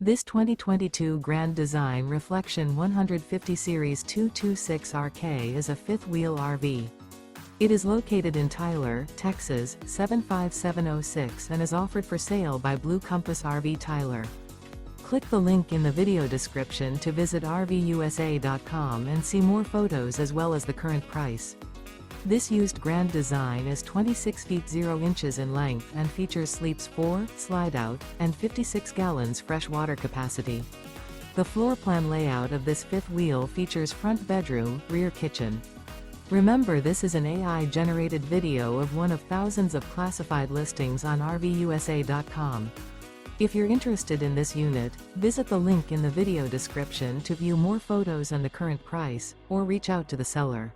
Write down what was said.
This 2022 Grand Design Reflection 150 Series 226RK is a fifth-wheel RV. It is located in Tyler, Texas, 75706 and is offered for sale by Blue Compass RV Tyler. Click the link in the video description to visit RVUSA.com and see more photos as well as the current price. This used Grand Design is 26 feet 0 inches in length and features sleeps 4, slide-out, and 56 gallons fresh water capacity. The floor plan layout of this fifth wheel features front bedroom, rear kitchen. Remember, this is an AI-generated video of one of thousands of classified listings on RVUSA.com. If you're interested in this unit, visit the link in the video description to view more photos and the current price, or reach out to the seller.